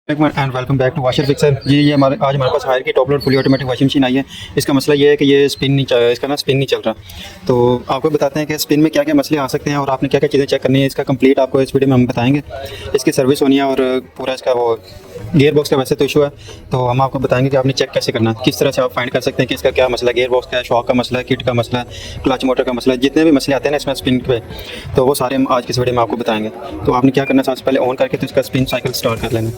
And welcome back to Washer Fixer ji. ये हमारे पास हायर की top load fully automatic washing machine आई है। इसका मसला ये है कि ये स्पिन नहीं चल इसका ना स्पिन नहीं चल रहा। तो आपको बताते हैं कि स्पिन में क्या क्या मसले आ सकते हैं और आपने क्या क्या चीज़ें चेक करनी है। इसका कंप्लीट आपको इस वीडियो में हम बताएंगे। इसकी सर्विस होनी है और पूरा इसका वो गियर बॉक्स का वैसे तो इशू है, तो हम आपको बताएंगे कि आपने चेक कैसे करना है, किस तरह से आप फाइंड कर सकते हैं कि इसका क्या मसला है। गियर बॉक्स का है, शॉक का मसला है, किट का मसला है, क्लच मोटर का मसला है, जितने भी मसले आते हैं ना इसमें स्पिन पे, तो वो सारे हम आज की इस वीडियो में आपको बताएंगे। तो आपने क्या करना है, सबसे पहले ऑन करके तो इसका स्पिन साइकिल स्टार्ट कर लेना।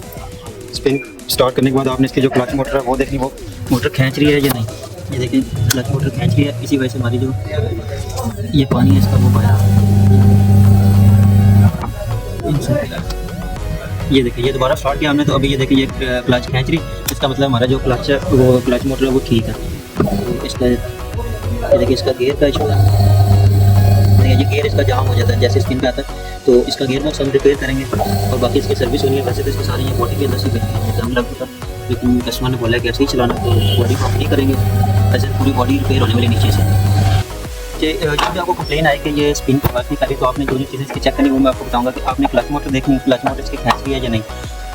स्पिन स्टार्ट करने के बाद आपने इसकी जो क्लच मोटर है वो देखनी, वो मोटर खींच रही है या नहीं। ये देखिए क्लच मोटर खींच रही है, इसी वजह से हमारी जो ये पानी है इसका वो पाया। ये देखिए ये दोबारा स्टार्ट किया हमने, तो अभी ये देखिए ये क्लच खींच रही, इसका मतलब हमारा जो क्लच है वो क्लच मोटर है वो ठीक है। तो इसका ये देखिए इसका गियर का इशू है, ये गियर इसका जाम हो जाता है जैसे स्पिन पे आता है। तो इसका गियर बॉक्स हम रिपेयर करेंगे और बाकी इसकी सर्विस होनी है। वैसे तो इसकी सारी ये बॉडी के अंदर से जम लग चुका, लेकिन कस्टमर ने बोला कि ऐसे ही चलाना, तो बॉडी को हम नहीं करेंगे, ऐसे पूरी बॉडी रिपेयर होने वाली नीचे से। जब भी आपको कंप्लेन आए कि ये स्पिन पर वर्क नहीं करी, तो आपने जो चीज़ें इसकी चेक करनी वो मैं आपको बताऊंगा कि आपने क्लच मोटर देखनी है, क्लच मोटर इसकी खींच रही है या नहीं।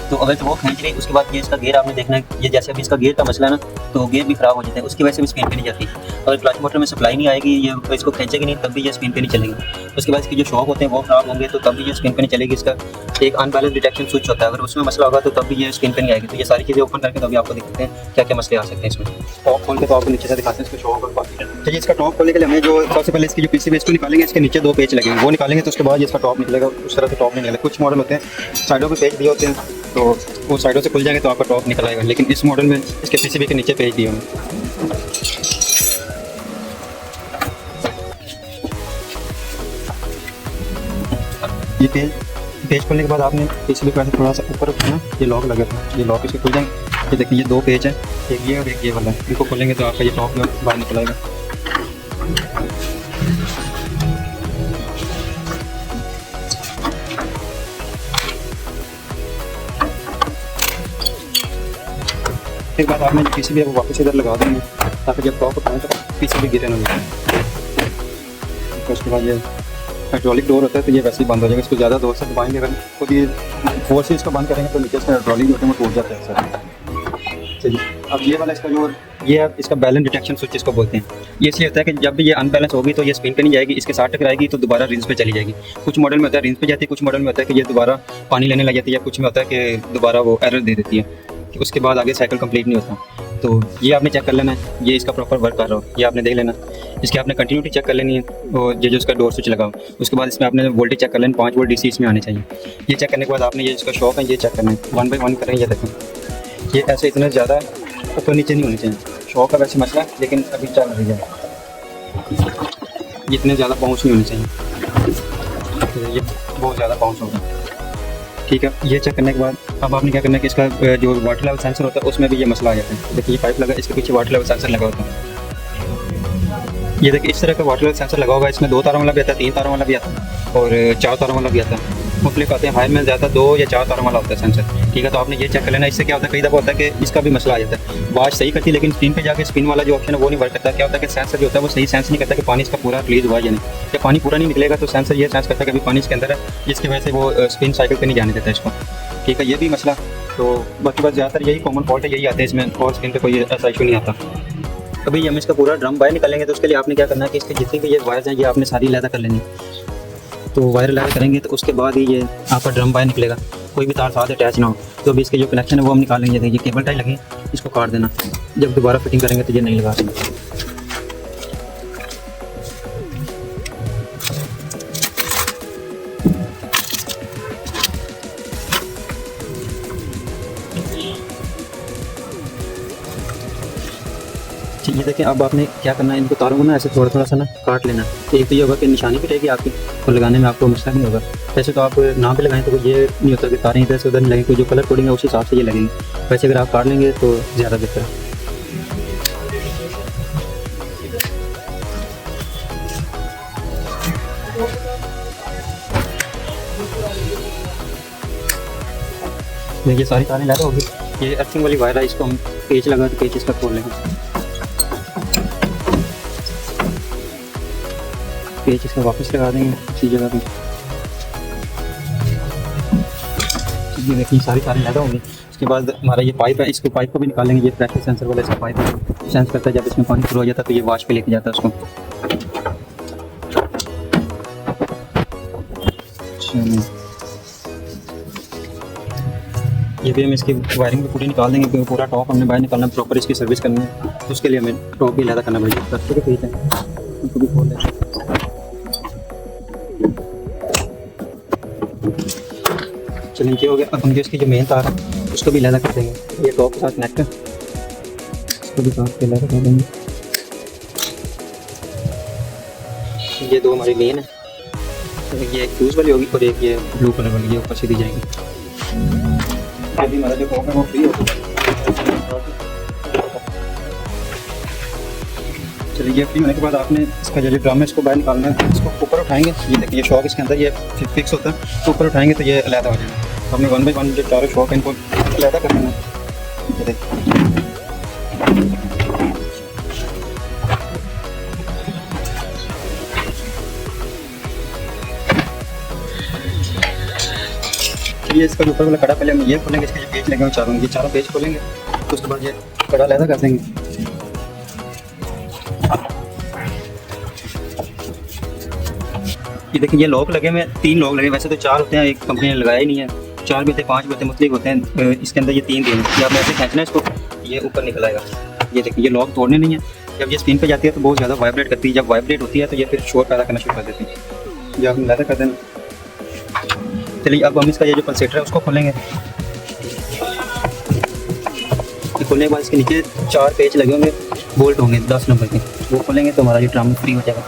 तो अगर तो वो खींच रही है, उसके बाद ये इसका गियर आपने देखना है। ये जैसे अभी इसका गियर का मसला है ना, तो गियर भी खराब हो जाता है, उसकी वजह से भी स्पिन पे नहीं जाती। अगर क्लच मोटर में सप्लाई नहीं आएगी, ये इसको खींचेगी नहीं, तब भी ये स्पिन पे नहीं चलेगी। उसके बाद इसके जो शॉक होते हैं वो खराब होंगे, तो तब भी ये स्पिन पे नहीं चलेगी। इसका एक अनबैलेंस डिटेक्शन स्विच होता है, अगर उसमें मसला होगा तो तब भी ये स्पिन पे नहीं आएगी। तो ये सारी चीज़ें ओपन करके तभी आपको दिखते हैं क्या क्या मसले आ सकते हैं इसमें। टॉप खोल के तो आपको नीचे से दिखाते हैं इसका शॉक और बाकी। चलिए इसका टॉप खोलने के लिए हमें जो सबसे पहले इसकी जो पीसीबी इसको निकालेंगे, इसके नीचे 2 पेच लगेंगे, वो निकालेंगे तो उसके बाद इसका टॉप निकलेगा। उस तरह से टॉप नहीं निकलेगा। कुछ मॉडल होते हैं साइडों पे पेच दिए होते हैं, तो वो साइडों से खुल जाएंगे तो आपका टॉप निकल आएगा, लेकिन इस मॉडल में इसके पीसीबी के नीचे पेच दिए होंगे। ये पेज खोलने के बाद आपने पीसीबी को ऐसे थोड़ा सा ऊपर रखना, ये लॉक लगा था, ये लॉक इसके खुल जाएंगे। ये देखिए ये 2 पेज हैं, एक ये और एक ये वाला, इनको खोलेंगे तो आपका ये टॉप बाहर निकल आएगा। फिर बाद आपने पीसीबी है वो वापस इधर लगा देंगे, ताकि जब टॉप उठाएं तो पीसीबी गिरे ना लगे। उसके बाद ये हाइड्रोलिक डोर होता है, तो ये वैसे ही बंद हो जाएगा। इसको ज़्यादा जोर से दबाएंगे, अगर खुद ये फोर्स से इसको बंद करेंगे तो नीचे इसका हाइड्रोलिक जो होता है वो टूट जाता है सर। चलिए अब ये वाला इसका जो ये है इसका बैलेंस डिटेक्शन स्विच इसको बोलते हैं। ये इसलिए होता है कि जब भी ये अनबैलेंस होगी तो ये स्पिन पे नहीं जाएगी, इसके साथ टकराएगी तो दोबारा रिंस पे चली जाएगी। कुछ मॉडल में होता है रिंस पे जाती है, कुछ मॉडल में होता है कि ये दोबारा पानी लेने लग जाती है, या कुछ में होता है कि दोबारा वो एरर दे देती है, उसके बाद आगे साइकिल कंप्लीट नहीं होता। तो ये आपने चेक कर लेना है, ये इसका प्रॉपर वर्क कर रहा हो, ये आपने देख लेना। इसकी आपने कंटिन्यूटी चेक कर लेनी है, और ये जो इसका डोर स्विच लगाओ, उसके बाद इसमें आपने वोल्टेज चेक कर लेना, 5 वोल्ट डीसी इसमें आने चाहिए। ये चेक करने के बाद आपने ये इसका शॉक है ये चेक करना है, 1 बाई 1 करें। ये देखें ये ऐसे इतना ज़्यादा ऊपर नीचे नहीं होने चाहिए। शॉक का वैसे मसला, लेकिन अभी चल रही है, ये इतने ज़्यादा बाउंस नहीं होने चाहिए, ये बहुत ज़्यादा बाउंस होगा। ठीक है, ये चेक करने के बाद अब आपने क्या करना है कि इसका जो वाटर लेवल सेंसर होता है उसमें भी ये मसला आ जाता है। देखिए ये पाइप लगा, इसके पीछे वाटर लेवल सेंसर लगा होता है। ये देखिए इस तरह का वाटर लेवल सेंसर लगा होगा, इसमें 2 तारों वाला भी आता है, 3 तारों वाला भी आता है और 4 तारों वाला भी आता है। मुख्तलिफ आते हैं, हायर में ज़्यादा 2 या 4 तारों वाला होता है सेंसर। ठीक है, तो आपने ये चेक कर लेना। इससे क्या होता है, कई दफ़ा होता है कि इसका भी मसला आ जाता है, वाश सही करती है लेकिन स्क्रीन पे जाके स्पिन वाला जो ऑप्शन है वो नहीं वर्क करता। क्या होता है कि सेंसर जो होता है वो सही सेंस नहीं करता कि पानी इसका पूरा रिलीज हुआ या नहीं। जब पानी पूरा नहीं निकलेगा तो सेंसर ये सेंस करता है कि अभी पानी इसके अंदर है, जिसकी वजह से वो स्पिन साइकिल पर नहीं जाने देता इसको। ठीक है, ये भी मसला। तो बाकी बात ज़्यादातर यही कॉमन फॉल्ट है, यही आते हैं इसमें, और स्पिन पे कोई ऐसा इशू नहीं आता। अभी हम इसका पूरा ड्रम बाहर निकालेंगे, तो उसके लिए आपने क्या करना है कि इसके जितनी भी ये वायर्स हैं ये आपने सारी लैदा कर लेनी। तो वायर लैदा करेंगे तो उसके बाद ही ये आपका ड्रम बाहर निकलेगा, कोई भी तार साथ अटैच ना हो। तो अभी इसके जो कनेक्शन है वो हम निकालेंगे। देखिए केबल टाई लगी, इसको काट देना, जब दोबारा फिटिंग करेंगे तो ये नहीं लगा सकते। ये देखिए अब आपने क्या करना है, इनको तारों को ना ऐसे थोड़ा थोड़ा सा ना काट लेना। तो एक तो ये होगा कि निशानी भी रहेगी आपकी, और लगाने में आपको मसला नहीं होगा। वैसे तो आप ना भी लगाएं तो ये नहीं होता कि तारें इधर से उधर नहीं लगेंगी, जो कलर कोडिंग है उस हिसाब से ये लगेंगी। वैसे अगर आप काट लेंगे तो ज़्यादा बेहतर है। देखिए सारी तारें लगा होगी, ये अर्थिंग वाली वायर है, इसको हम पेच लगा तो पेच इसका खोल लेंगे। पेच इसका वापस लगा देंगे उसी जगह पे। ये देखिए सारी लैदा होंगी। उसके बाद हमारा ये पाइप है, इसको पाइप को भी निकालेंगे। ये प्रेशर सेंसर वाला इसका पाइप है, सेंस करता है जब इसमें पानी शुरू हो जाता है तो ये वाश पे लेके जाता है उसको। ये भी हम इसकी वायरिंग भी पूरी निकाल देंगे क्योंकि पूरा टॉप हमने बाहर निकालना, प्रॉपर इसकी सर्विस करनी है, तो उसके लिए हमें टॉप भी लैदा करना पड़ेगा। ठीक है, ठीक है, उनको भी खोल लें। चलिए ये हो गया। अब हम जो इसकी जो मेन तार है उसको भी लैदा कर देंगे। ये टॉप के साथ कनेक्ट है, इसको भी काट के लैदा कर देंगे। ये दो हमारी मेन है, ये एक फ्यूज़ वाली होगी और एक ये ब्लू कलर वाली, ये ऊपर से दी जाएगी। अभी हमारा जो टॉप है वो फ्री होगा। चलिए ये फ्री होने के बाद आपने इसका जो ड्रम है इसको बाहर निकालना है। इसको ऊपर उठाएंगे, ये देखिए ये शॉक इसके अंदर ये फिक्स होता है, तो ऊपर उठाएंगे तो ये अलग हो जाएगा। तो हमने 1 बाई 1 जो चारों शॉक है इनको अलग करना है। ये देखिए ये इसका ऊपर वाला कड़ा पहले हम ये खोलेंगे, इसके जो पेज लगे हुए चारों, ये चारों पेज खोलेंगे, तो उसके बाद ये कड़ा अलग कर देंगे। ये देखिए ये लॉक लगे हुए, 3 लॉक लगे, वैसे तो 4 होते हैं, एक कंपनी ने लगाया ही नहीं है। 4 भी होते हैं, 5 भी होते हैं, मुख्तलिफ होते हैं। इसके अंदर ये 3 दिन ये आपने ऐसे खींचना है इसको, ये ऊपर निकल आएगा। ये देखिए ये लॉक तोड़ने नहीं है। जब ये स्क्रीन पे जाती है तो बहुत ज़्यादा वाइब्रेट करती है, जब वाइब्रेट होती है तो ये फिर शोर पैदा करना शुरू कर देती है। ये हम लैदा कर देना। चलिए अब हम इसका ये जो पल्सेटर है उसको खोलेंगे। खोलने के बाद इसके नीचे 4 पेज लगे होंगे, बोल्ट होंगे 10 नंबर के, वो खोलेंगे तो हमारा ये ड्रम फ्री हो जाएगा।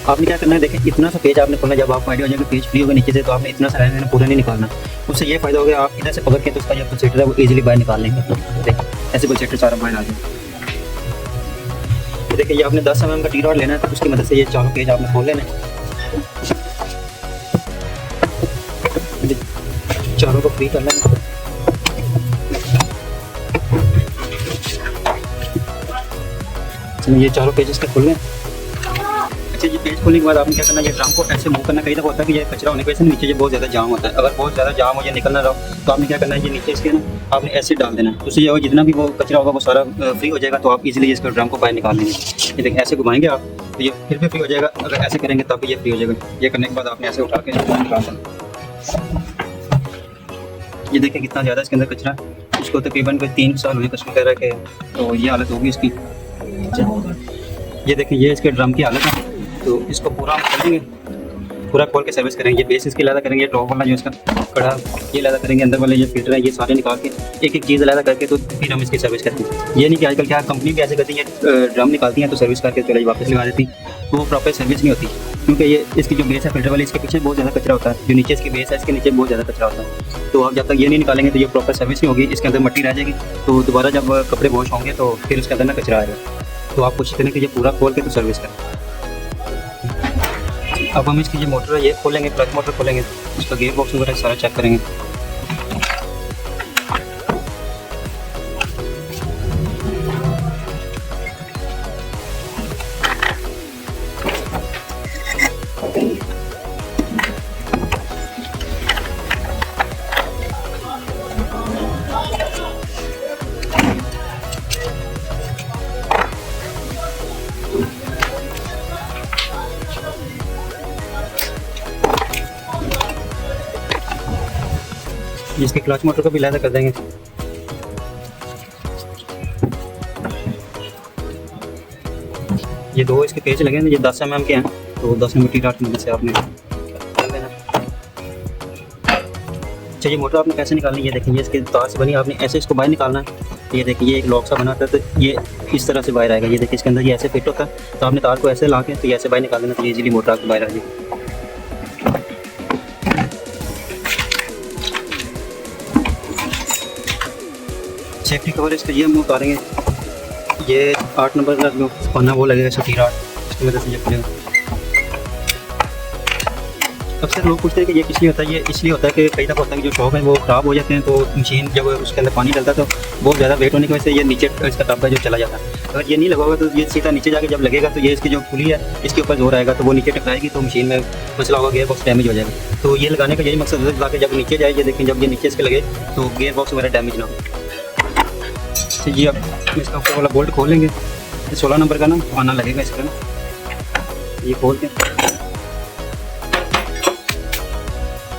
आपने क्या करना है, देखिए इतना सा पेज आपने खोलना। जब आपको आइडिया हो जाएगा पेज फ्री होगा नीचे से, तो आपने इतना सा रहना, पूरा नहीं निकालना। उससे ये फायदा हो गया, आप इधर से पकड़ के तो उसका जो पल्सेटर है वो इजीली बाहर निकाल लेंगे। देखिए ऐसे पल्सेटर सारा बाहर आ जाएगा। देखिए ये आपने 10 mm का टी रॉड लेना है, तो उसकी मदद से ये चारों पेज आपने खोल लेना है। चारों को फ्री कर लेना। ये चारों पेजेस के खुल गए। अच्छा ये पेज खोलने के बाद आपने क्या करना है, ये ड्रम को ऐसे मूव करना। कई दफ़ा होता है कि ये कचरा होने की वजह से नीचे ये बहुत ज़्यादा जाम होता है। अगर बहुत ज़्यादा जाम हो या निकलना रहो तो आपने क्या करना है, ये नीचे इसके ना आपने ऐसे डाल देना, उससे ये जितना भी वो कचरा होगा वो सारा फ्री हो जाएगा। तो आप इजीली इसका ड्रम को बाहर निकाल लेंगे। ये देखिए ऐसे घुमाएंगे आप तो ये फिर भी फ्री हो जाएगा। अगर ऐसे करेंगे तब भी ये फ्री हो जाएगा। ये करने के बाद आपने ऐसे उठा के निकाल देना। ये देखिए कितना ज़्यादा इसके अंदर कचरा, इसको तकरीबन कोई 3 साल हुए कचरा वगैरह के, तो ये हालत होगी इसकी। ये देखिए ये इसके ड्रम की हालत है, तो इसको पूरा हम खोलेंगे, पूरा खोल के सर्विस करेंगे। ये बेस इसकी लैदा करेंगे, टॉप वाला जो इसका कड़ा ये लैदा करेंगे, अंदर वाले ये फिल्टर है ये सारे निकाल के एक एक चीज़ लैदा करके तो फिर हम इसकी सर्विस करते हैं। ये नहीं कि आजकल क्या कंपनी भी ऐसे करती है, ड्रम निकालती हैं तो सर्विस करके चले वापस लगा देती, तो वो प्रॉपर सर्विस नहीं होती। क्योंकि ये इसकी जो बेस है फिल्टर वाली, इसके पीछे बहुत ज़्यादा कचरा होता है। जो नीचे इसकी बेस है इसके नीचे बहुत ज़्यादा कचरा होता है। तो आप जब तक ये नहीं निकालेंगे तो ये प्रॉपर सर्विस नहीं होगी, इसके अंदर मिट्टी रह जाएगी। तो दोबारा जब कपड़े वॉश होंगे तो फिर उसके अंदर ना कचरा आएगा। तो आप कोशिश करें कि ये पूरा खोल के तो सर्विस करें। अब हम इसकी जो मोटर है ये खोलेंगे, क्लच मोटर खोलेंगे, उसका गेयर बॉक्स वगैरह सारा चेक करेंगे। इसके क्लच मोटर को भी लैदा कर देंगे। ये 2 इसके पेज लगे हैं, ये 10 mm के हैं, तो 10 mm टी रॉड की मदद से आपने कर लेना। अच्छा ये मोटर आपने कैसे निकालनी है, ये देखिए ये इसके तार से बनी, आपने ऐसे इसको बाहर निकालना है। ये देखिए ये एक लॉक सा बना होता है, तो ये इस तरह से बाहर आएगा। ये देखिए इसके अंदर ये ऐसे फिट होता है, तो आपने तार को ऐसे ला के तो ये ऐसे बाहर निकाल देना, तो ये इजीली मोटर आपको बाहर आ जाएगी। सेफ्टी कवर इसका ये हम उतारेंगे, ये 8 नंबर का जो पन्ना वो लगेगा 60 रॉड, इसकी वजह से ये खुलेगा। अक्सर लोग पूछते हैं कि ये किस लिए होता है। ये इसलिए होता है कि कई दफ़ा होता है कि जो शॉक है वो ख़राब हो जाते हैं, तो मशीन जब उसके अंदर पानी डलता है तो बहुत ज़्यादा वेट होने की वजह से ये नीचे इसका टब है जो चला जाता है। अगर ये नहीं लगा होगा तो ये सीधा नीचे जाके जब लगेगा तो ये इसकी जो पुली है इसके ऊपर जोर आएगा तो वो नीचे टकराएगी, तो मशीन में मसला होगा, गेयर बॉक्स डैमेज हो जाएगा। तो ये लगाने का यही मकसद है ताकि जब नीचे जाए, ये देखें जब ये नीचे इसके लगे तो गेयर बॉक्स वगैरह डैमेज ना हो। तो जी अब इसका ऊपर वाला बोल्ट खोल लेंगे। 16 नंबर का ना आना लगेगा इसका ना, ये खोल के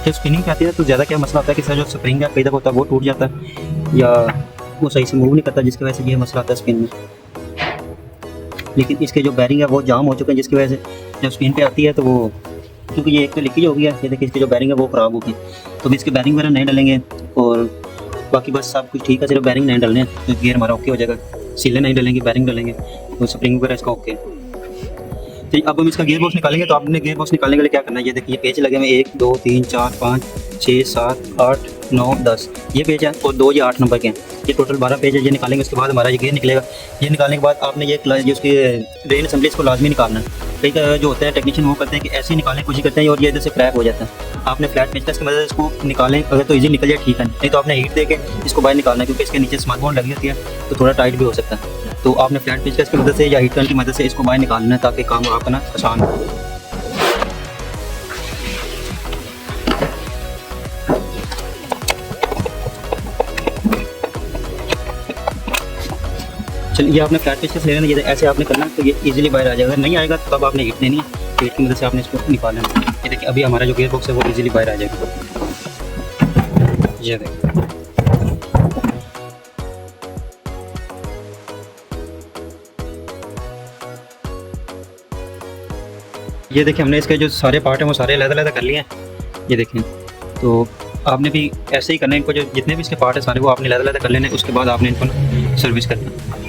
जब स्पिनिंग पे आती है तो ज़्यादा क्या मसला होता है कि सर जो स्प्रिंग है कई दफ़ा होता है वो टूट जाता है या वो सही से मूव नहीं करता, जिसकी वजह से ये मसला आता है स्पिन में। लेकिन इसके जो बैरिंग है वो जाम हो चुके हैं, जिसकी वजह से जब स्पिन पे आती है तो वो, क्योंकि ये एक तो लीकेज हो गया, ये देखिए इसकी जो बैरिंग है वो ख़राब हो गई, तो भी इसके बैरिंग वगैरह नहीं डलेंगे और बाकी बस सब कुछ ठीक है, सिर्फ बैरिंग नहीं डलने हैं तो गियर हमारा ओके हो जाएगा। सीलें नहीं डलेंगी, बैरिंग डलेंगे तो स्प्रिंग वगैरह इसका ओके। तो अब हम इसका गियर बॉक्स निकालेंगे। तो आपने गियर बॉक्स निकालने के लिए क्या करना है, ये देखिए पेज लगे हुए 1 2 3 4 5 6 7 8 9 10 ये पेज है और 2 या 8 नंबर के हैं, ये टोटल 12 पेज है। ये निकालेंगे उसके बाद हमारा ये गियर निकलेगा। ये निकालने के बाद आपने ये उसकी ड्रेन असेंबली इसको लाजमी निकालना है। कई जो होते हैं टेक्नीशियन वो करते हैं कि ऐसे ही निकालने की कोशिश करते हैं और ये इधर से क्रैक हो जाता है। आपने फ्लैट पेचकस की मदद से इसको निकालें, अगर तो ईजी निकल जाए ठीक है, नहीं तो आपने हीट दे के इसको बाहर निकालना है, क्योंकि इसके नीचे स्मार्ट बोर्ड लगी होती है तो थोड़ा टाइट भी हो सकता है। तो आपने फ्लैट पेचकस की मदद से या हीट गन की मदद से इसको बाहर निकालना है ताकि काम आपका ना आसान हो। चलिए ये आपने फ्लैट पेचकस लेना है, ये ऐसे आपने करना है तो ये इजीली बाहर आ जाएगा। अगर नहीं आएगा तो तब आपने हीट देनी है, हीट की मदद से आपने इसको निकालना है। ये देखिए अभी हमारा जो गियर बॉक्स है वो इजीली बाहर आ जाएगा। ये देखिए ये देखिए हमने इसके जो सारे पार्ट हैं वो सारे अलग-अलग कर लिए हैं। ये देखें तो आपने भी ऐसे ही करना है, इनको जो जितने भी इसके पार्ट हैं सारे वो आपने अलग-अलग कर लेने, उसके बाद आपने इनको सर्विस करना है।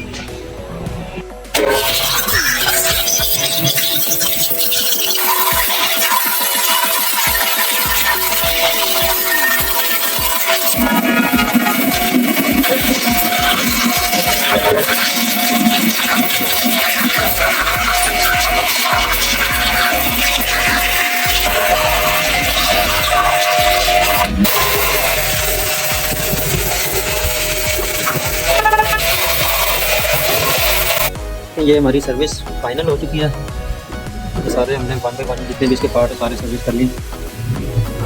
ये हमारी सर्विस फाइनल हो चुकी है। ये सारे हमने 1 बाय 1 जितने भी इसके पार्ट है सारे सर्विस कर लिए।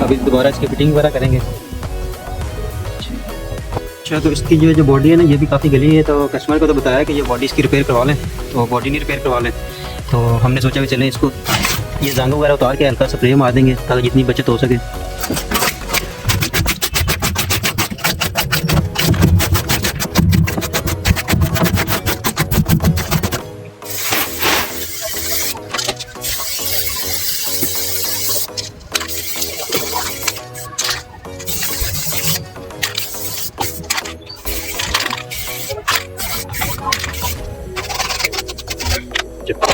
अभी दोबारा इसकी फिटिंग वगैरह करेंगे। अच्छा तो इसकी जो बॉडी है ना ये भी काफ़ी गली है, तो कस्टमर को तो बताया कि ये बॉडी इसकी रिपेयर करवा लें, तो बॉडी नहीं रिपेयर करवा लें, तो हमने सोचा कि चलें इसको ये जांग वगैरह उतार के हल्का स्प्रे मार देंगे ताकि जितनी बचत हो सके।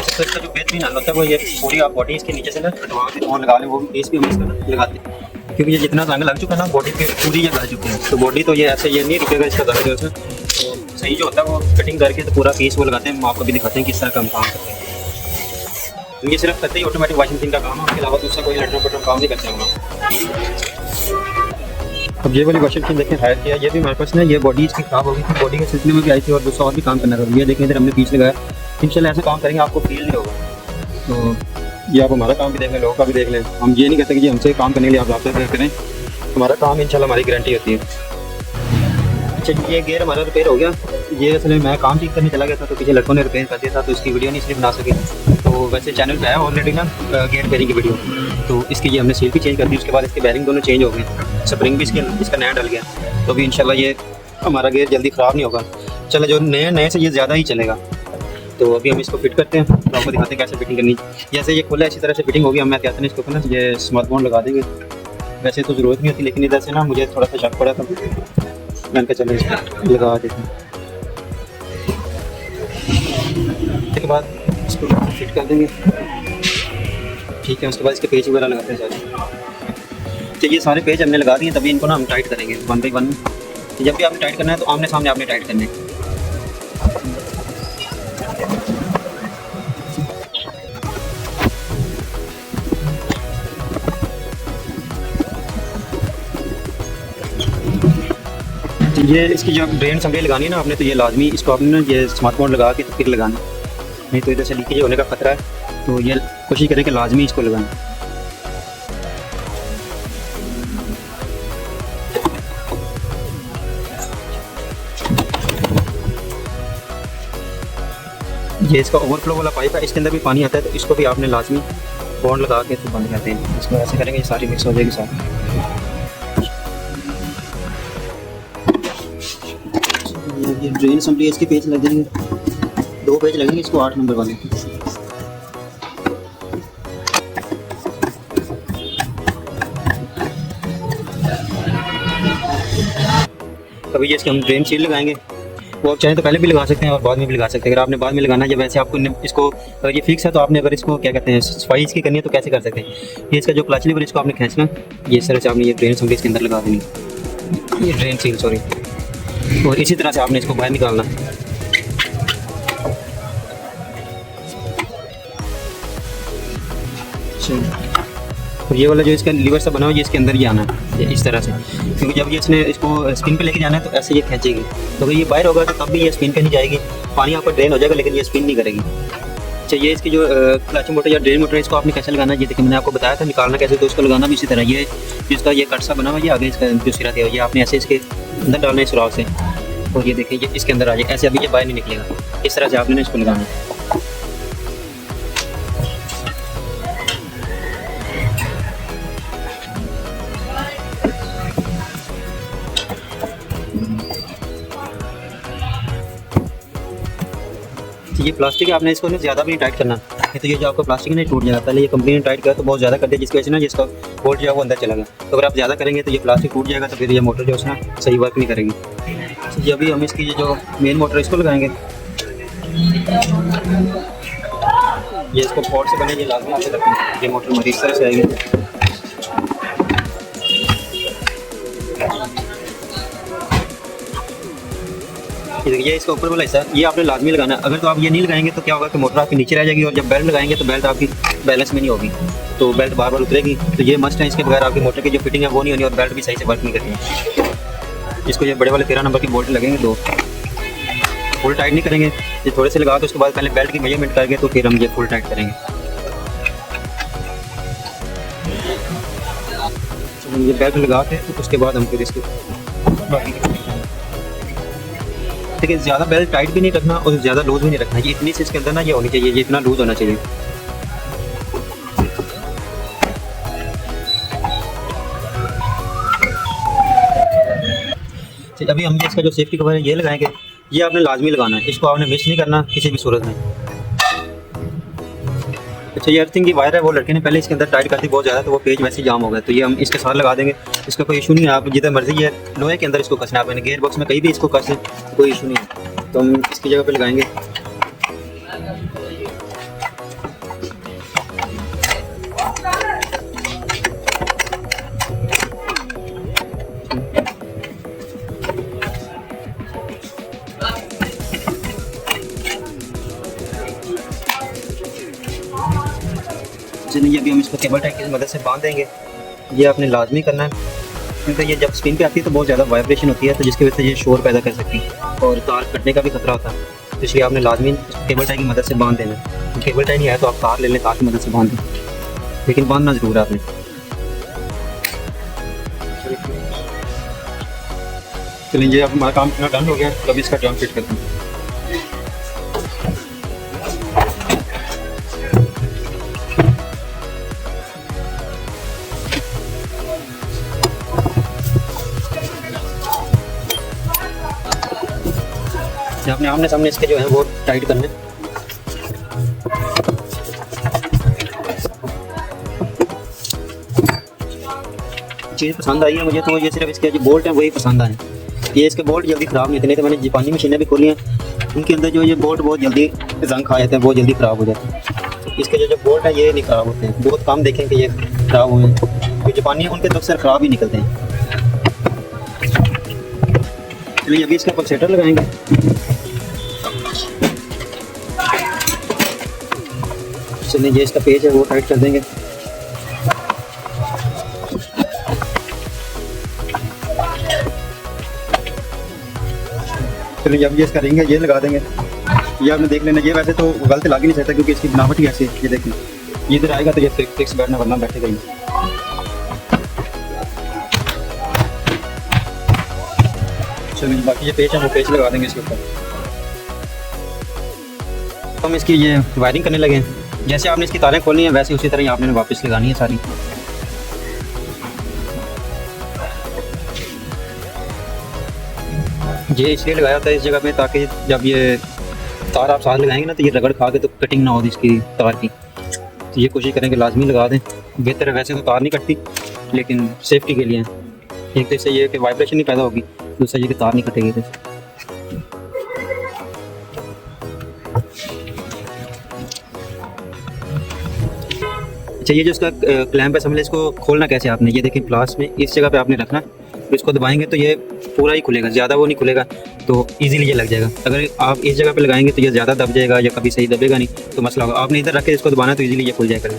तो इसका जो बेहतरीन हल होता है वो ये पूरी आप बॉडी इसके नीचे से ना कटवा के और लगा लें, वो भी फेस भी हम इसका लगाते हैं, क्योंकि ये जितना रंग लग चुका है ना बॉडी पे पूरी ये लग चुकी है, तो बॉडी तो ये ऐसे ये नहीं रुकेगा इसका दर्द जो है। तो सही जो होता है वो कटिंग करके तो पूरा पीस वो लगाते हैं। हम आपको भी दिखाते हैं किस तरह का हम काम करते हैं। तो ये सिर्फ करते ही ऑटोमेटिक वॉशिंग मशीन का काम है, उसके अलावा दूसरा कोई लटन पटन काम नहीं करते हम। अब ये वाली वॉशिंग मशीन देखें हायर किया, ये भी हमारे पास ना ये बॉडी इसकी खराब हो गई थी, बॉडी के सिलसिले में भी आई थी और दूसरा और भी काम करना था। ये देखें इधर हमने पीस लगाया, इंशाल्लाह ऐसा काम करेंगे आपको फील नहीं होगा। तो ये आप हमारा काम भी देख लें, लोगों का भी देख लें। हम ये नहीं कहते कि जी हमसे काम करने के लिए आप आपसे करें, हमारा काम इंशाल्लाह हमारी गारंटी होती है। अच्छा ये गेयर हमारा रिपेयर हो गया। ये असल में मैं काम ठीक करने चला गया था तो पीछे लड़कों ने रिपेयर कर दिया था, तो इसकी वीडियो नहीं इसलिए बना सके। तो वैसे चैनल पे है ऑलरेडी ना गेयर रिपेयरिंग की वीडियो, तो इसकी ये हमने सील भी चेंज कर दी, उसके बाद इसके बैरिंग दोनों चेंज हो गए, स्प्रिंग भी इसका नया डल गया, तो भी इंशाल्लाह ये हमारा गेयर जल्दी ख़राब नहीं होगा। चलो जो नए से ये ज़्यादा ही चलेगा। तो अभी हम इसको फिट करते हैं, तो आपको दिखाते हैं कैसे फिटिंग करनी। जैसे ये खुला इसी तरह से फिटिंग होगी, हम मैं कहते हैं इसको ना ये स्मार्ट बोर्ड लगा देंगे। वैसे तो ज़रूरत नहीं होती, लेकिन इधर से ना मुझे थोड़ा सा शक पड़ा था, मैंने कहा चलो इसको लगा देते हैं। उसके बाद इसको फिट कर देंगे, ठीक है। उसके बाद इसके पेज वगैरह लगाते हैं सारे। तो ये सारे पेज हमने लगा दिए, तभी इनको ना हम टाइट करेंगे 1 बाय 1। जब भी आपने टाइट करना है तो आमने सामने आपने टाइट करना है। ये इसकी जब ड्रेन असेंबली लगानी है ना आपने, तो ये लाजमी इसको आपने ना ये स्मार्ट मोड लगा के तो फिर लगाना, नहीं तो इधर से लीकेज होने का खतरा है। तो ये कोशिश करें कि लाजमी इसको लगाना। ये इसका ओवरफ्लो वाला पाइप है, इसके अंदर भी पानी आता है, तो इसको भी आपने लाजमी बॉन्ड लगा के तो बंद करते हैं। इसको ऐसे करेंगे सारी मिक्स हो जाएगी सारी। ये ड्रेन असेंबली इसके पेज लग जाएंगे, 2 पेज लगेंगे इसको 8 नंबर वाले। अभी इसके हम ड्रेन सील लगाएंगे, वो आप चाहें तो पहले भी लगा सकते हैं और बाद में भी लगा सकते हैं। अगर आपने बाद में लगाना है, जब वैसे आपको इसको अगर ये फिक्स है तो आपने अगर इसको क्या कहते हैं सफाई इसकी करनी है तो कैसे कर सकते हैं। ये इसका जो क्लच लीवर इसको आपने खींचना, ये इस तरह से आपने ये ड्रेन असेंबली इसके अंदर लगा देनी, ये ड्रेन सील सॉरी, और इसी तरह से आपने इसको बाहर निकालना। और ये वाला जो इसका लीवर सा बना हुआ है, ये इसके अंदर ही आना है इस तरह से, क्योंकि जब ये इसने इसको स्पिन पे लेके जाना है तो ऐसे ये खींचेगी, तो अगर ये बाहर होगा तो तब भी ये स्पिन पे नहीं जाएगी, पानी आपका ड्रेन हो जाएगा लेकिन ये स्पिन नहीं करेगी। अच्छा, ये इसकी जो क्लच मोटर या ड्रेन मोटर है, इसको आपने कैसे लगाना है, ये देखिए मैंने आपको बताया था निकालना कैसे, तो इसको लगाना भी इसी तरह। ये जिसका ये कट सा बना हुआ है, ये आगे इसका जो सिरा दिया, ये आपने ऐसे इसके अंदर डालना है सुराख से, और ये देखिए ये इसके अंदर आ जाए ऐसे, अभी ये बाहर नहीं निकलेगा, इस तरह से आपने इसको लगाना है। ये प्लास्टिक है, आपने इसको ना ज़्यादा भी नहीं टाइट करना, नहीं तो ये जो आपका प्लास्टिक है ना टूट जाएगा। पहले ये कंपनी ने टाइट किया तो बहुत ज़्यादा कर दिया, जिसकी वजह से ना जिसका बोल्ट जो है वो अंदर चला गया। तो अगर आप ज़्यादा करेंगे तो ये प्लास्टिक टूट जाएगा, तो फिर ये मोटर जो है ना सही वर्क नहीं करेगी। तो अभी हम इसकी जो मेन मोटर इसको लगाएंगे, ये इसको पोर्ट से बने, ये लाजमी आपसे रखें, ये मोटर हमारी इस तरह से आएगी। ये इसका ऊपर वाला हिस्सा ये आपने लाजमी लगाना है, अगर तो आप ये नहीं लगाएंगे तो क्या होगा कि मोटर आपकी नीचे रह जाएगी, और जब बेल्ट लगाएंगे तो बेल्ट आपकी बैलेंस में नहीं होगी, तो बेल्ट बार बार उतरेगी। तो ये मस्ट है, इसके बगैर आपकी मोटर की जो फिटिंग है वो नहीं होनी, और बेल्ट भी सही से वर्क नहीं करेगी। इसको ये बड़े वाले 13 नंबर की बोल्ट लगेंगे, 2 फुल टाइट नहीं करेंगे, ये थोड़े से लगा के उसके बाद पहले बेल्ट की मेजरमेंट करके तो फिर हम ये फुल टाइट करेंगे। ये बेल्ट लगा के तो उसके बाद हम फिर इसको देखिए, ज़्यादा बेल्ट टाइट भी नहीं रखना और ज़्यादा लूज भी नहीं रखना, ये इतनी सी इसके अंदर ना ये होनी चाहिए, ये इतना लूज होना चाहिए। तो अभी हम इसका जो सेफ्टी कवर है ये लगाएंगे, ये आपने लाजमी लगाना है, इसको आपने मिस नहीं करना किसी भी सूरत में। अच्छा, ये अर्थिंग की वायर है वो लड़के ने पहले इसके अंदर टाइट कर दी बहुत ज़्यादा, तो वो पेज वैसे ही जाम हो गया, तो ये हम इसके साथ लगा देंगे, इसका कोई इशू नहीं है। आप जितना मर्जी है लोहे के अंदर इसको कसना, आप गेयर बॉक्स में कहीं भी इसको कस, कोई इशू नहीं है। तो हम इसकी जगह पे लगाएंगे। चलिए अभी हम इसको केबल टाइट की मदद से बांध देंगे, ये आपने लाजमी करना है, क्योंकि ये जब स्पिन पे आती है तो बहुत ज़्यादा वाइब्रेशन होती है, तो जिसकी वजह से ये शोर पैदा कर सकती है और तार कटने का भी खतरा होता है, तो इसलिए आपने लाजमी केबल टाई की मदद से बांध देना है। तो केबल टाई नहीं है तो आप तार ले लें, तार की मदद से बांध दें, लेकिन बांधना ज़रूर है आपने। चलिए अब हमारा काम इतना डन हो गया, तो अभी इसका ड्रम फिट करते हैं। आपने आमने सामने इसके जो है वो टाइट करने। चीज़ पसंद आई है मुझे, तो ये सिर्फ इसके जो बोल्ट हैं वही पसंद आए। ये इसके बोल्ट जल्दी ख़राब नहीं थे, नहीं तो मैंने जापानी मशीनें भी खोली हैं, उनके अंदर जो ये बोल्ट बहुत जल्दी जंग खा जाते हैं, बहुत जल्दी ख़राब हो जाते हैं। इसके जो बोल्ट हैं ये नहीं ख़राब होते हैं, बहुत कम देखें कि ये ख़राब हुए हैं। जो जापानी उनके तो अक्सर ख़राब ही निकलते हैं। चलिए अभी इसका पल्सेटर लगाएंगे। चलिए ये इसका पेज है वो टाइट कर देंगे। चलो जब ये इसका रिंग है ये लगा देंगे। ये आपने देख लेना, ये वैसे तो गलत लग ही नहीं सकता क्योंकि इसकी बनावट ही ऐसी है। ये देखें, ये इधर आएगा तो ये फिक्स बैठना, वरना बैठेगा ही। चलिए बाकी ये पेच है वो पेच लगा देंगे इसके ऊपर। हम इसकी ये वायरिंग करने लगे हैं। जैसे आपने इसकी तारें खोलनी है वैसे उसी तरह ही आपने वापस लगानी है सारी। ये इसलिए लगाया होता है इस जगह पे ताकि जब ये तार आप साथ लगाएंगे ना तो ये रगड़ खा के तो कटिंग ना हो इसकी तार की। तो ये कोशिश करें कि लाजमी लगा दें। बेहतर है, वैसे तो तार नहीं कटती लेकिन सेफ्टी के लिए एक तो इससे ये कि वाइब्रेशन नहीं पैदा होगी, दूसरा ये कि तार नहीं कटेगी। अच्छा, ये जो इसका क्लैंप है समझ, इसको खोलना कैसे आपने, ये देखिए प्लास में इस जगह पे आपने रखना, तो इसको दबाएंगे तो ये पूरा ही खुलेगा, ज़्यादा वो नहीं खुलेगा, तो इजीली ये लग जाएगा। अगर आप इस जगह पे लगाएंगे तो ये ज़्यादा दब जाएगा या कभी सही दबेगा नहीं, तो मसला होगा। आपने इधर रख के इसको दबाना तो इजीली ये खुल जाएगा।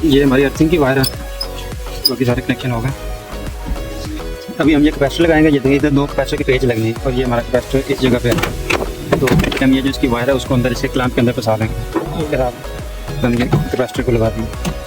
ये हमारी अर्थिंग की वायर है, बाकी सारे कनेक्शन हो गए। अभी हम ये कैपेसिटर लगाएंगे। ये देखिए इधर 2 कैपेसिटर के पेज लगने हैं और ये हमारा कैपेसिटर इस जगह पे है। तो हम ये जो इसकी वायर है उसको अंदर इसके क्लैंप के अंदर फंसा देंगे। फिर आप ये कैपेसिटर को लगा देंगे।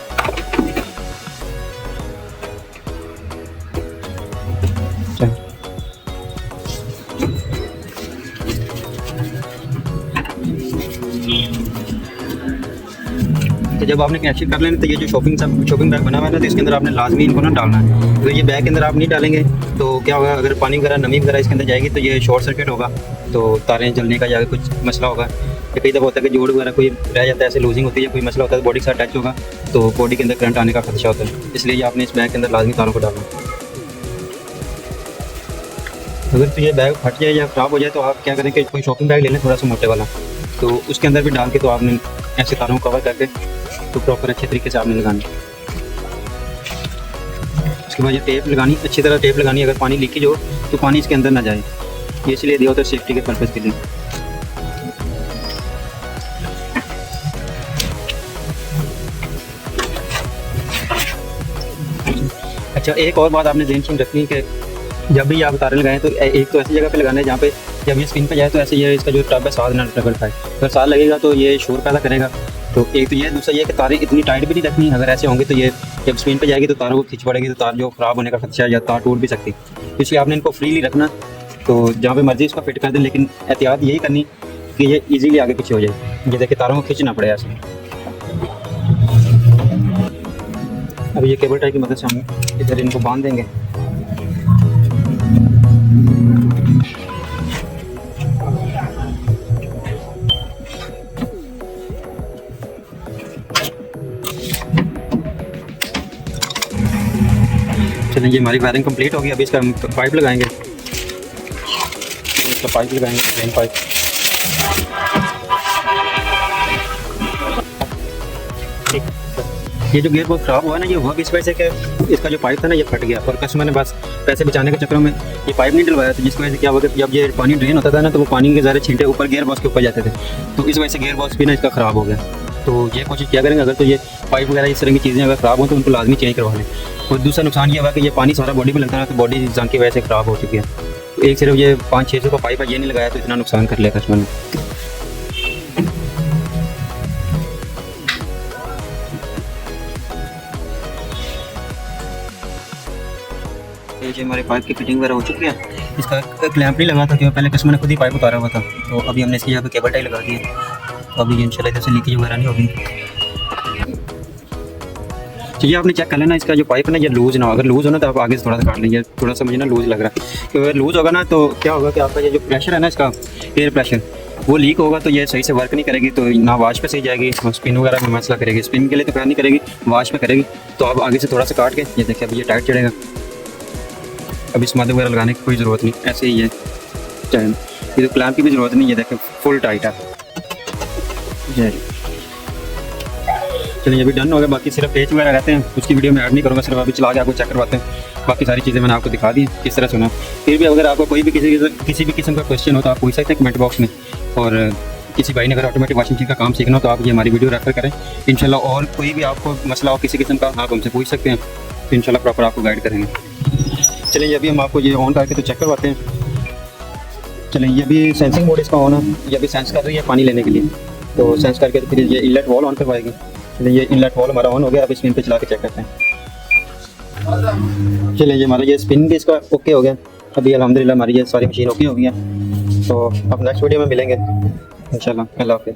तो जब आपने कनेक्शन कर लेना तो ये जो शॉपिंग बैग बना हुआ है ना, तो इसके अंदर आपने लाजमी इनको ना डालना है। अगर ये बैग के अंदर आप नहीं डालेंगे तो क्या होगा, अगर पानी वगैरह नमी वगैरह इसके अंदर जाएगी तो ये शॉर्ट सर्किट होगा, तो तारें जलने का या कुछ मसला होगा। या कई दफ़ा होता है कि जोड़ वगैरह कोई रह जाता है, ऐसे लूजिंग होती है या कोई मसला होता है, बॉडी के साथ टच होगा तो बॉडी के अंदर करंट आने का खदशा होता है। इसलिए ये आपने इस बैग के अंदर लाजमी तारों को डालना है। अगर तो ये बैग फट जाए या ख़राब हो जाए तो आप क्या करें कि कोई शॉपिंग बैग ले लें थोड़ा सा मोटे वाला, तो उसके अंदर भी डाल के तो आपने ऐसे तारों को कवर करके तो प्रॉपर अच्छे तरीके से आपने लगानी। उसके बाद ये टेप लगानी, अच्छी तरह टेप लगानी। अगर पानी लीकेज हो तो पानी इसके अंदर ना जाए, ये इसलिए दिया होता है सेफ्टी के पर्पज़ के लिए। अच्छा, एक और बात आपने ध्यान रखनी है कि जब भी आप तारे लगाएं तो एक तो ऐसी जगह पे लगाना है जहाँ पे जब ये स्क्रीन पे जाए तो ऐसे ये इसका जो टब है साथ ना रगड़ पाए। अगर साथ लगेगा तो ये शोर पैदा करेगा। तो एक तो ये, दूसरा ये कि तारें इतनी टाइट भी नहीं रखनी। अगर ऐसे होंगे तो ये जब स्क्रीन पे जाएगी तो तारों को खींच पड़ेगी, तो तार जो ख़राब होने का खदशा या तार टूट भी सकती है। इसलिए आपने इनको फ्रीली रखना, तो जहाँ पे मर्जी इसको फिट कर दें, लेकिन एहतियात यही करनी कि ये ईजीली आगे पीछे हो जाए। ये देखिए तारों को खींचना पड़े ऐसे। अब ये केबल टाई की मदद से हम इधर इनको बांध देंगे। चलें, ये हमारी वायरिंग कंप्लीट होगी। अभी इसका पाइप लगाएंगे, इसका पाइप लगाएंगे, मेन पाइप। ये जो गियर बॉक्स ख़राब हुआ है ना, ये हुआ इस वजह से कि इसका जो पाइप था ना ये फट गया, और कस्टमर ने बस पैसे बचाने के चक्कर में ये पाइप नहीं डलवाया, तो जिसकी वजह से क्या हुआ कि जब ये पानी ड्रेन होता था ना तो वो पानी के ज़्यादा छींटे ऊपर गियर बॉक्स के ऊपर जाते थे, तो इस वजह से गियर बॉक्स भी ना इसका ख़राब हो गया। तो ये कोशिश क्या करेंगे, अगर तो ये पाइप वगैरह इस तरह की चीज़ें अगर ख़राब हो तो उनको लाजमी चेंज करवा लें। और दूसरा नुकसान ये हुआ कि ये पानी सारा बॉडी में लगता है तो बॉडी जंग की वजह से ख़राब हो चुकी है। तो एक सिर्फ ये 500-600 का पाइप है, ये नहीं लगाया तो इतना नुकसान कर लिया कस्टमर ने। ये हमारे पाइप की फिटिंग वगैरह हो चुकी है। इसका क्लैंप नहीं लगा था क्योंकि पहले कस्टमर ने खुद ही पाइप उतारा हुआ था, तो अभी हमने इसकी जगह पे केबल टाई लगा दी है। तो अभी इंशाल्लाह इधर से लीकेज वगैरह नहीं होगी। तो ये आपने चेक कर लेना, इसका जो पाइप है ना ये लूज़ ना हो। अगर लूज़ हो ना तो आप आगे से थोड़ा सा काट लीजिए, थोड़ा सा मुझे ना लूज़ लग रहा है। क्योंकि अगर लूज़ होगा ना तो क्या होगा कि आपका ये जो प्रेशर है ना, इसका एयर प्रेशर वो लीक होगा तो ये सही से वर्क नहीं करेगी, तो ना वाश पे सही जाएगी, स्पिन वगैरह में मसला करेगी। स्पिन के लिए तो खैर नहीं करेगी, वाश पे करेगी। तो आप आगे से थोड़ा सा काट के ये देखिए अभी ये टाइट चढ़ेगा। अब इस मादे वगैरह लगाने की कोई ज़रूरत नहीं, ऐसे ही है चाहे। ये तो क्लैंप की भी ज़रूरत नहीं है, देखें फुल टाइट है। चलिए अभी डन हो गया, बाकी सिर्फ पेच वगैरह रहते हैं, उसकी वीडियो में ऐड नहीं करूँगा, सिर्फ अभी चला के आपको चेक करवाते हैं। बाकी सारी चीज़ें मैंने आपको दिखा दी किस तरह सुना। फिर भी अगर आपको कोई भी किसी भी किस्म का क्वेश्चन हो तो आप पूछ सकते हैं कमेंट बॉक्स में। और किसी भाई ने अगर ऑटोमेटिक वॉशिंग मशीन का काम सीखना हो तो आप ये हमारी वीडियो रेफर करें इंशाल्लाह। और कोई भी आपको मसला हो किसी किस्म का आप हमसे पूछ सकते हैं, तो इंशाल्लाह प्रॉपर आपको गाइड करेंगे। चलिए अभी हम आपको ये ऑन करके तो चेक करवाते हैं। चलिए ये भी सेंसिंग मोड इसका ऑन है, ये भी सेंस कर रही है पानी लेने के लिए, तो सेंस करके तो फिर ये इनलेट वॉल ऑन करवाएगी। चलिए ये इनलेट वॉल हमारा ऑन हो गया, अब स्पिन पे चला के चेक करते हैं। चलिए ये हमारा ये स्पिन भी इसका ओके हो गया, अभी अल्हम्दुलिल्लाह हमारी ये सारी मशीन ओके हो गई है। तो अब नेक्स्ट वीडियो में मिलेंगे इंशाल्लाह। अल्लाह हाफ़िज़।